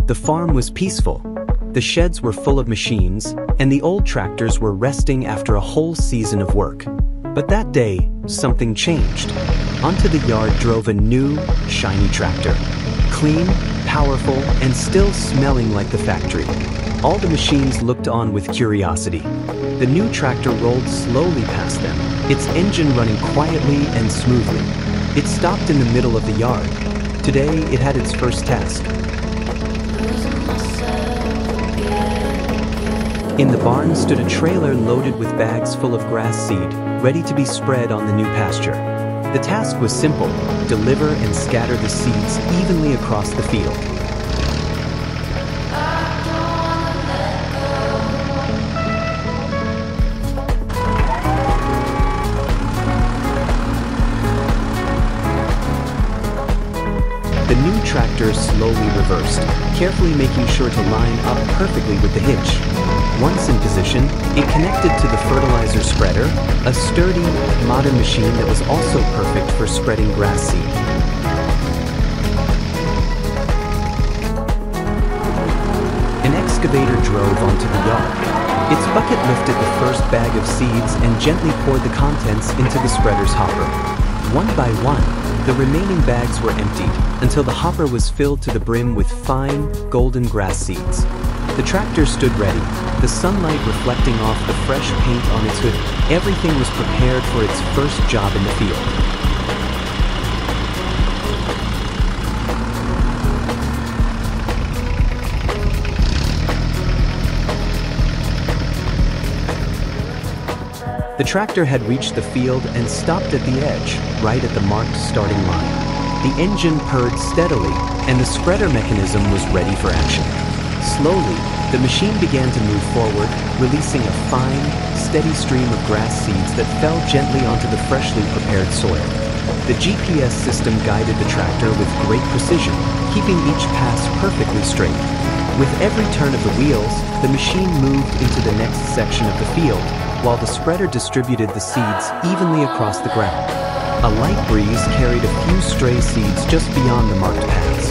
The farm was peaceful. The sheds were full of machines, and the old tractors were resting after a whole season of work. But that day, something changed. Onto the yard drove a new, shiny tractor. Clean, powerful, and still smelling like the factory. All the machines looked on with curiosity. The new tractor rolled slowly past them, its engine running quietly and smoothly. It stopped in the middle of the yard. Today, it had its first task. In the barn stood a trailer loaded with bags full of grass seed, ready to be spread on the new pasture. The task was simple: deliver and scatter the seeds evenly across the field. The new tractor slowly reversed, carefully making sure to line up perfectly with the hitch. Once in position, it connected to the fertilizer spreader, a sturdy, modern machine that was also perfect for spreading grass seed. An excavator drove onto the yard. Its bucket lifted the first bag of seeds and gently poured the contents into the spreader's hopper. One by one, the remaining bags were emptied until the hopper was filled to the brim with fine, golden grass seeds. The tractor stood ready, the sunlight reflecting off the fresh paint on its hood. Everything was prepared for its first job in the field. The tractor had reached the field and stopped at the edge, right at the marked starting line. The engine purred steadily, and the spreader mechanism was ready for action. Slowly, the machine began to move forward, releasing a fine, steady stream of grass seeds that fell gently onto the freshly prepared soil. The GPS system guided the tractor with great precision, keeping each pass perfectly straight. With every turn of the wheels, the machine moved into the next section of the field, while the spreader distributed the seeds evenly across the ground. A light breeze carried a few stray seeds just beyond the marked paths.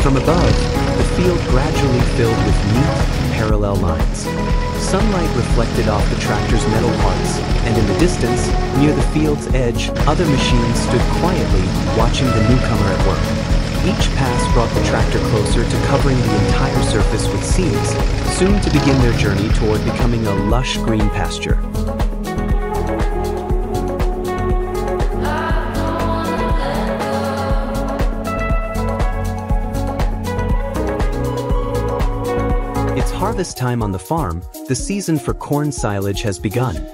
From above, the field gradually filled with neat, parallel lines. Sunlight reflected off the tractor's metal parts, and in the distance, near the field's edge, other machines stood quietly, watching the newcomer at work. Each pass brought the tractor closer to covering the entire surface with seeds, soon to begin their journey toward becoming a lush green pasture. It's harvest time on the farm. The season for corn silage has begun.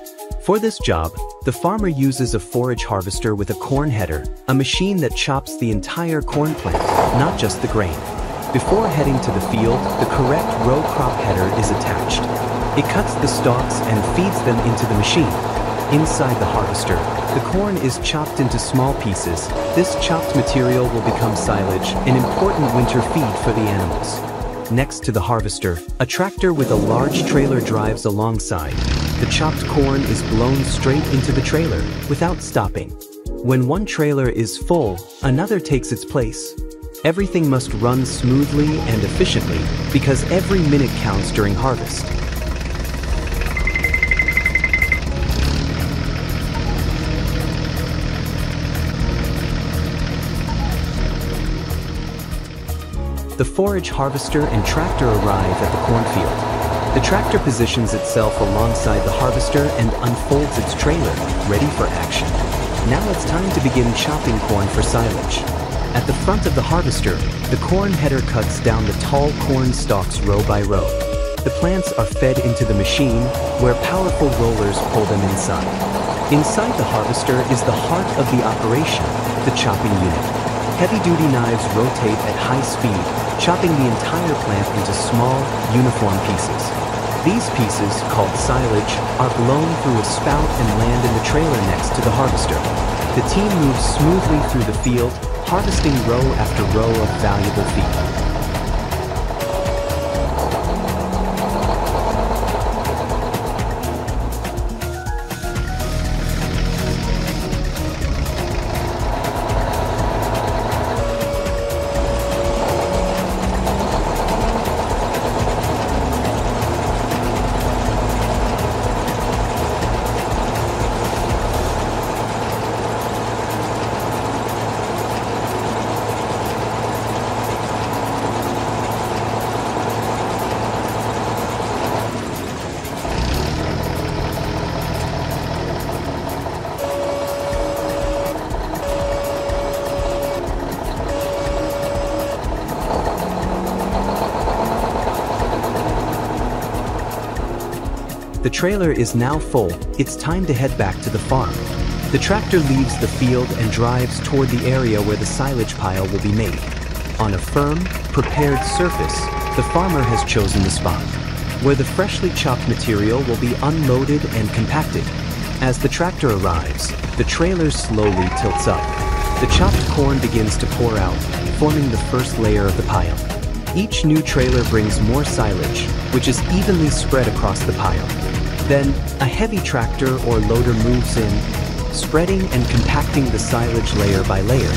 For this job, the farmer uses a forage harvester with a corn header, a machine that chops the entire corn plant, not just the grain. Before heading to the field, the correct row crop header is attached. It cuts the stalks and feeds them into the machine. Inside the harvester, the corn is chopped into small pieces. This chopped material will become silage, an important winter feed for the animals. Next to the harvester, a tractor with a large trailer drives alongside. The chopped corn is blown straight into the trailer without stopping. When one trailer is full, another takes its place. Everything must run smoothly and efficiently because every minute counts during harvest. The forage harvester and tractor arrive at the cornfield. The tractor positions itself alongside the harvester and unfolds its trailer, ready for action. Now it's time to begin chopping corn for silage. At the front of the harvester, the corn header cuts down the tall corn stalks row by row. The plants are fed into the machine, where powerful rollers pull them inside. Inside the harvester is the heart of the operation, the chopping unit. Heavy-duty knives rotate at high speed, chopping the entire plant into small, uniform pieces. These pieces, called silage, are blown through a spout and land in the trailer next to the harvester. The team moves smoothly through the field, harvesting row after row of valuable feed. The trailer is now full. It's time to head back to the farm. The tractor leaves the field and drives toward the area where the silage pile will be made. On a firm, prepared surface, the farmer has chosen the spot, where the freshly chopped material will be unloaded and compacted. As the tractor arrives, the trailer slowly tilts up. The chopped corn begins to pour out, forming the first layer of the pile. Each new trailer brings more silage, which is evenly spread across the pile. Then, a heavy tractor or loader moves in, spreading and compacting the silage layer by layer.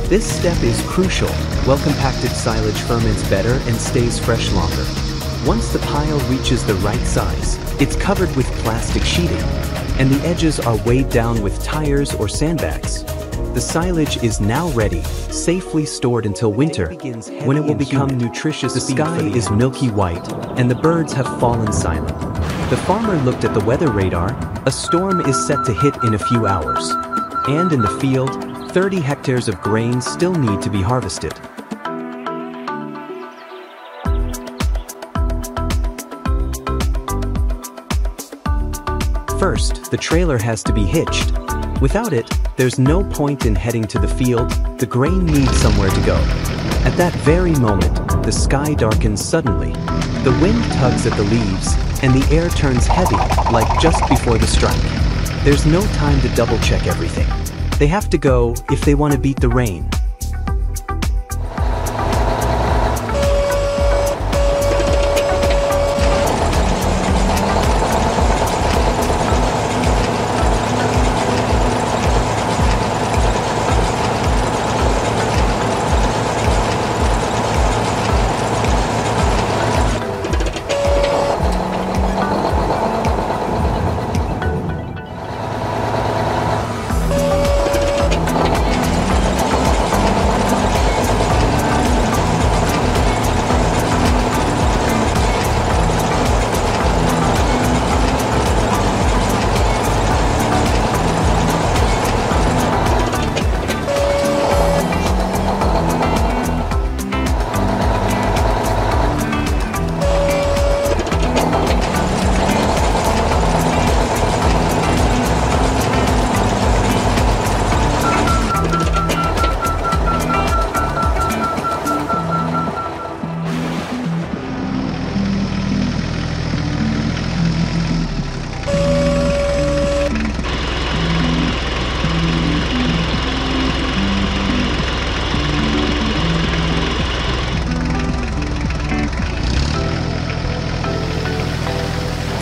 This step is crucial. Well-compacted silage ferments better and stays fresh longer. Once the pile reaches the right size, it's covered with plastic sheeting, and the edges are weighed down with tires or sandbags. The silage is now ready, safely stored until winter, when it will become nutritious. The sky is milky white, and the birds have fallen silent. The farmer looked at the weather radar. A storm is set to hit in a few hours. And in the field, 30 hectares of grain still need to be harvested. First, the trailer has to be hitched. Without it, there's no point in heading to the field. The grain needs somewhere to go. At that very moment, the sky darkens suddenly. The wind tugs at the leaves, and the air turns heavy, like just before the strike. There's no time to double-check everything. They have to go if they want to beat the rain.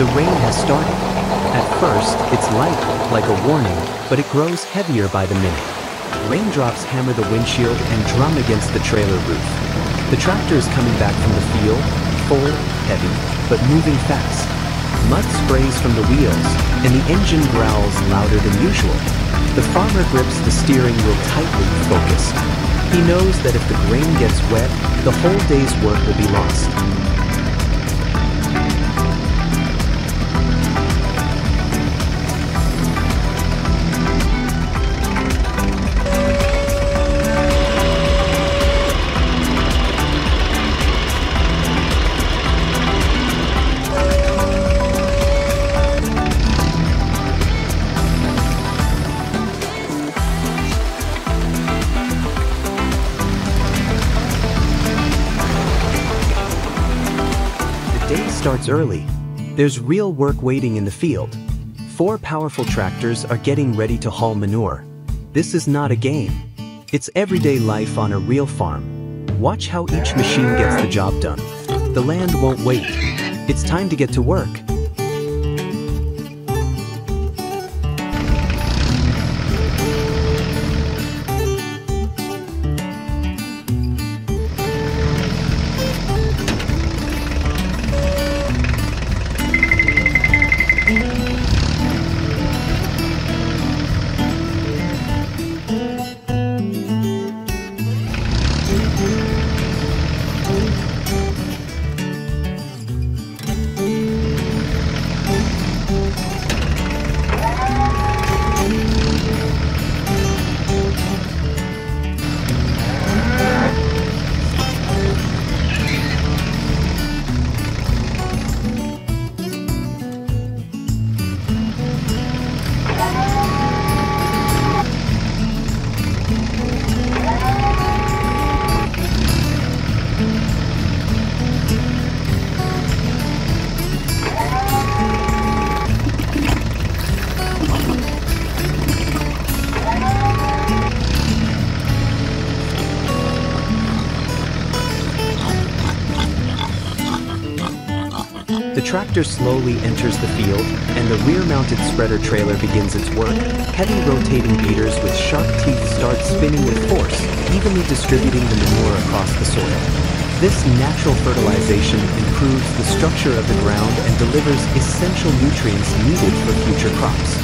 The rain has started. At first, it's light, like a warning, but it grows heavier by the minute. Raindrops hammer the windshield and drum against the trailer roof. The tractor is coming back from the field, full, heavy, but moving fast. Mud sprays from the wheels, and the engine growls louder than usual. The farmer grips the steering wheel tightly, focused. He knows that if the grain gets wet, the whole day's work will be lost. The day starts early. There's real work waiting in the field. 4 powerful tractors are getting ready to haul manure. This is not a game. It's everyday life on a real farm. Watch how each machine gets the job done. The land won't wait. It's time to get to work. The tractor slowly enters the field, and the rear-mounted spreader trailer begins its work. Heavy rotating beaters with sharp teeth start spinning with force, evenly distributing the manure across the soil. This natural fertilization improves the structure of the ground and delivers essential nutrients needed for future crops.